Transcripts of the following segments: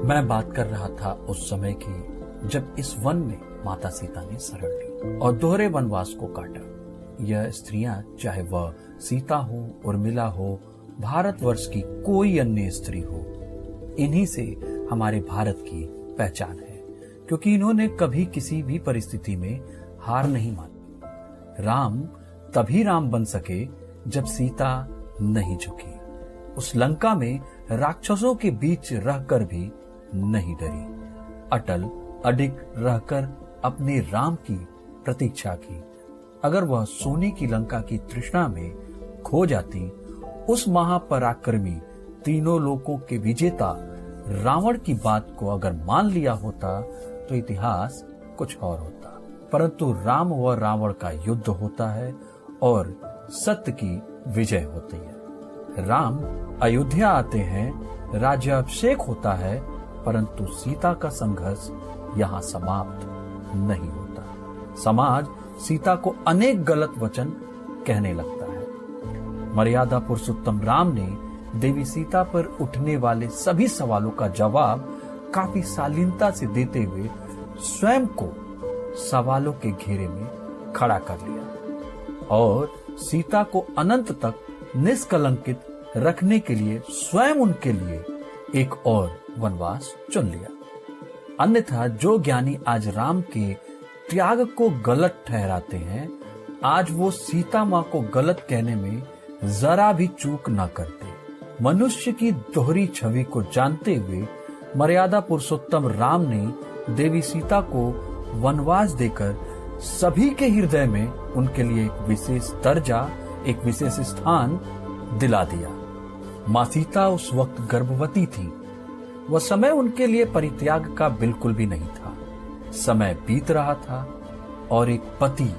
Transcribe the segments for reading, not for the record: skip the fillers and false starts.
मैं बात कर रहा था उस समय की जब इस वन में माता सीता ने शरण ली और दोहरे वनवास को काटा। यह स्त्रियां, चाहे वह सीता हो, उर्मिला हो, भारतवर्ष की कोई अन्य स्त्री हो, इन्हीं से हमारे भारत की पहचान है, क्योंकि इन्होंने कभी किसी भी परिस्थिति में हार नहीं मानी। राम तभी राम बन सके जब सीता नहीं झुकी, उस लंका में राक्षसों के बीच रहकर भी नहीं डरी, अटल अडिग रहकर अपने राम की प्रतीक्षा की। अगर वह सोने की लंका की तृष्णा में खो जाती, उस महापराक्रमी तीनों लोकों के विजेता रावण की बात को अगर मान लिया होता तो इतिहास कुछ और होता। परंतु राम व रावण का युद्ध होता है और सत्य की विजय होती है। राम अयोध्या आते हैं, राज्याभिषेक होता है, परंतु सीता का संघर्ष यहाँ समाप्त नहीं होता। समाज सीता को अनेक गलत वचन कहने लगता है। मर्यादा पुरुषोत्तम राम ने देवी सीता पर उठने वाले सभी सवालों का जवाब काफी शालीनता से देते हुए स्वयं को सवालों के घेरे में खड़ा कर लिया और सीता को अनंत तक निष्कलंकित रखने के लिए स्वयं उनके लिए एक और वनवास चुन लिया। अन्यथा जो ज्ञानी आज राम के त्याग को गलत ठहराते हैं, आज वो सीता माँ को गलत कहने में जरा भी चूक न करते। मनुष्य की दोहरी छवि को जानते हुए मर्यादा पुरुषोत्तम राम ने देवी सीता को वनवास देकर सभी के हृदय में उनके लिए एक विशेष दर्जा, एक विशेष स्थान दिला दिया। माँ सीता उस वक्त गर्भवती थी। वह समय उनके लिए परित्याग का बिल्कुल भी नहीं था। समय बीत रहा था और एक पति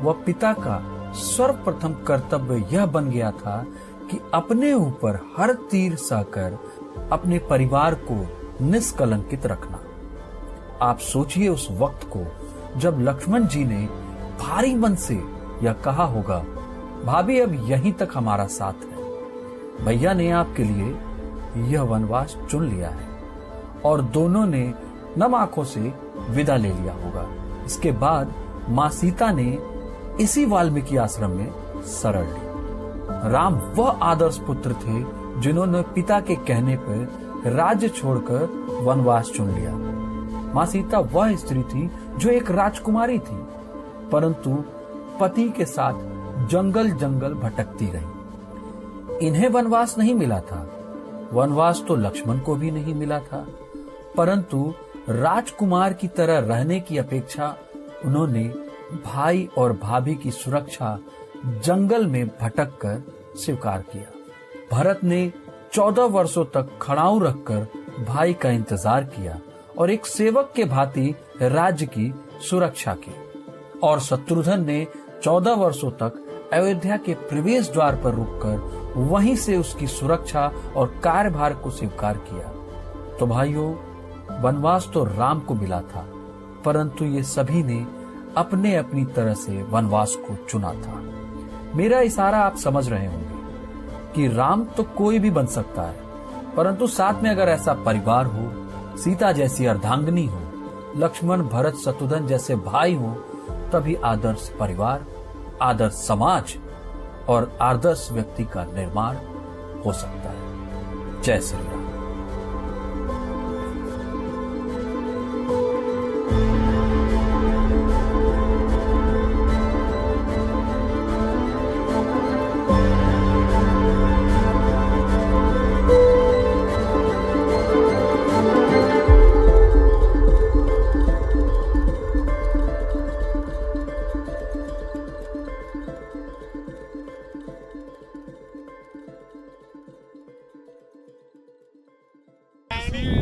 व पिता का सर्वप्रथम कर्तव्य यह बन गया था कि अपने ऊपर हर तीर सहकर अपने परिवार को निष्कलंकित रखना। आप सोचिए उस वक्त को जब लक्ष्मण जी ने भारी मन से यह कहा होगा, भाभी अब यहीं तक हमारा साथ है, भैया ने आपके लिए यह वनवास चुन लिया है, और दोनों ने नम आंखों से विदा ले लिया होगा। इसके बाद माँ सीता ने इसी वाल्मीकि आश्रम में शरण ली। राम वह आदर्श पुत्र थे जिन्होंने पिता के कहने पर राज्य छोड़कर वनवास चुन लिया। माँ सीता वह स्त्री थी जो एक राजकुमारी थी, परंतु पति के साथ जंगल जंगल भटकती रही। इन्हें वनवास नहीं मिला था। वनवास तो लक्ष्मण को भी नहीं मिला था, परंतु राजकुमार की तरह रहने की अपेक्षा उन्होंने भाई और भाभी की सुरक्षा जंगल में भटक कर स्वीकार किया। भरत ने 14 वर्षों तक खड़ाऊ रखकर भाई का इंतजार किया और एक सेवक के भांति राज्य की सुरक्षा की, और शत्रुघ्न ने 14 वर्षों तक अयोध्या के प्रवेश द्वार पर रुककर वहीं से उसकी सुरक्षा और कार्यभार को स्वीकार किया। तो भाइयों, वनवास तो राम को मिला था, परंतु ये सभी ने अपने अपनी तरह से वनवास को चुना था। मेरा इशारा आप समझ रहे होंगे कि राम तो कोई भी बन सकता है, परंतु साथ में अगर ऐसा परिवार हो, सीता जैसी अर्धांगिनी हो, लक्ष्मण भरत शत्रुघ्न जैसे भाई हो, तभी आदर्श परिवार, आदर्श समाज और आदर्श व्यक्ति का निर्माण हो सकता है। जय श्री राम।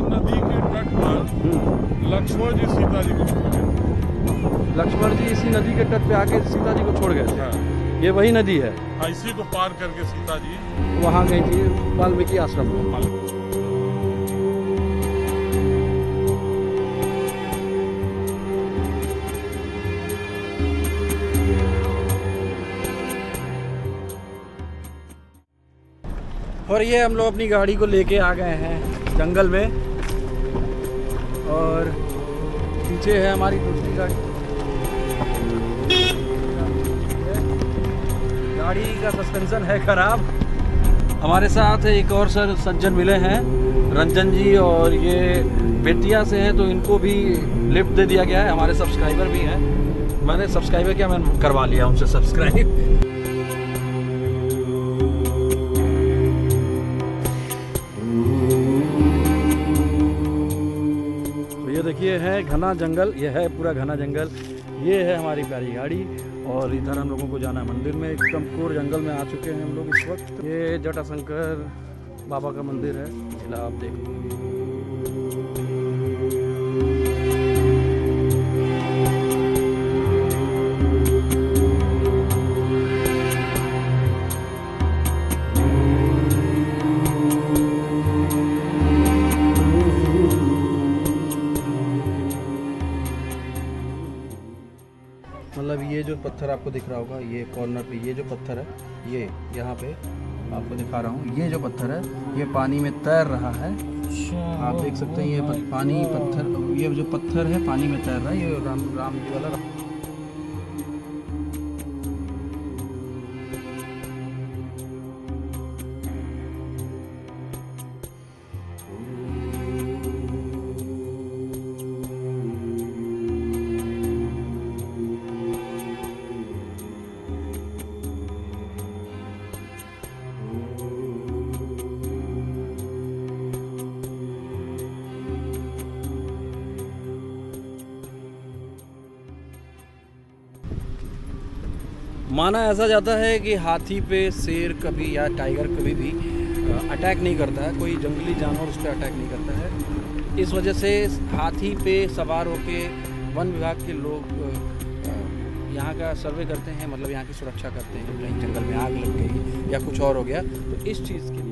नदी के तट पर लक्ष्मण जी सीता जी को छोड़ गए। लक्ष्मण जी इसी नदी के तट पे आके सीता जी को छोड़ गए थे। हाँ। ये वही नदी है। हाँ, इसी को पार करके सीता जी वहाँ गई थी वाल्मीकि आश्रम में। और ये हम लोग अपनी गाड़ी को लेके आ गए हैं जंगल में। और पीछे है हमारी दूसरी गाड़ी। गाड़ी का सस्पेंशन है खराब। हमारे साथ एक और सज्जन मिले हैं, रंजन जी, और ये बेतिया से हैं, तो इनको भी लिफ्ट दे दिया गया है। हमारे सब्सक्राइबर भी हैं। मैंने सब्सक्राइबर क्या, मैंने करवा लिया उनसे सब्सक्राइब। तो ये देखिए है घना जंगल, ये है पूरा घना जंगल। ये है हमारी प्यारी गाड़ी और इधर हम लोगों को जाना है मंदिर में। एकदम कोर जंगल में आ चुके हैं हम लोग इस वक्त। ये जटाशंकर बाबा का मंदिर है, जिला आप देख। मतलब ये जो पत्थर आपको दिख रहा होगा, ये कॉर्नर पे ये जो पत्थर है, ये यहाँ पे आपको दिखा रहा हूँ, ये जो पत्थर है ये पानी में तैर रहा है। आप देख सकते हैं ये पानी पत्थर, ये जो पत्थर है पानी में तैर रहा है। ये राम जी वाला। माना ऐसा जाता है कि हाथी पे शेर कभी या टाइगर कभी भी अटैक नहीं करता है, कोई जंगली जानवर उस पर अटैक नहीं करता है। इस वजह से हाथी पे सवार होके वन विभाग के लोग यहाँ का सर्वे करते हैं, मतलब यहाँ की सुरक्षा करते हैं। कहीं जंगल में आग लग गई या कुछ और हो गया तो इस चीज़ के लिए।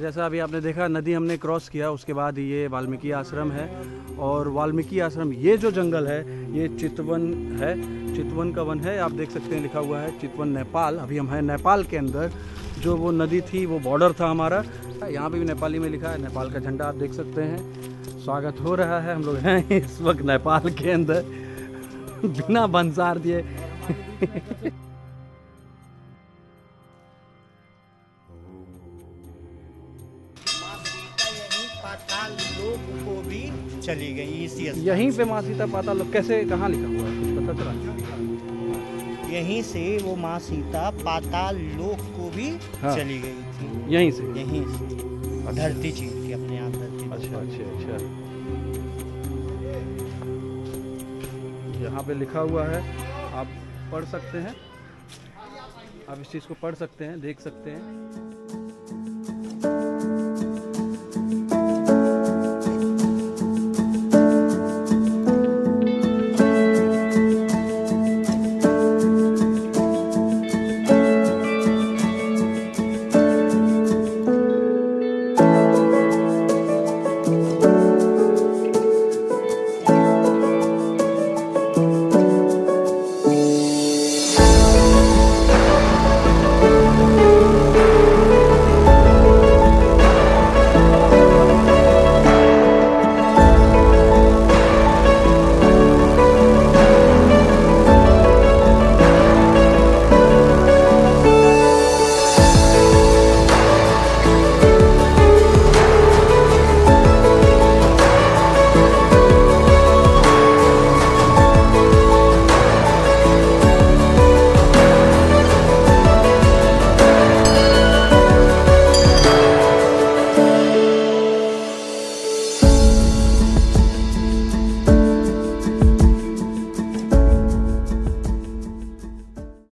जैसा अभी आपने देखा नदी हमने क्रॉस किया, उसके बाद ये वाल्मीकि आश्रम है। और वाल्मीकि आश्रम, ये जो जंगल है ये चितवन है, चितवन का वन है। आप देख सकते हैं लिखा हुआ है चितवन नेपाल। अभी हम हैं नेपाल के अंदर। जो वो नदी थी वो बॉर्डर था हमारा। यहाँ पे भी नेपाली में लिखा है, नेपाल का झंडा आप देख सकते हैं। स्वागत हो रहा है, हम लोग हैं इस वक्त नेपाल के अंदर बिना बंसार दिए। पाताल लोक को भी चली गई इसी यहीं पे माँ सीता पाताल लोक कैसे, कहाँ लिखा हुआ है कुछ पता चला? यहीं से वो माँ सीता पाताल लोक को भी हाँ। चली गई थी। यहीं से धरती चीर थी अपने आप धरती। अच्छा अच्छा अच्छा। यहाँ पे लिखा हुआ है, आप पढ़ सकते हैं, आप इस चीज़ को पढ़ सकते हैं, देख सकते हैं।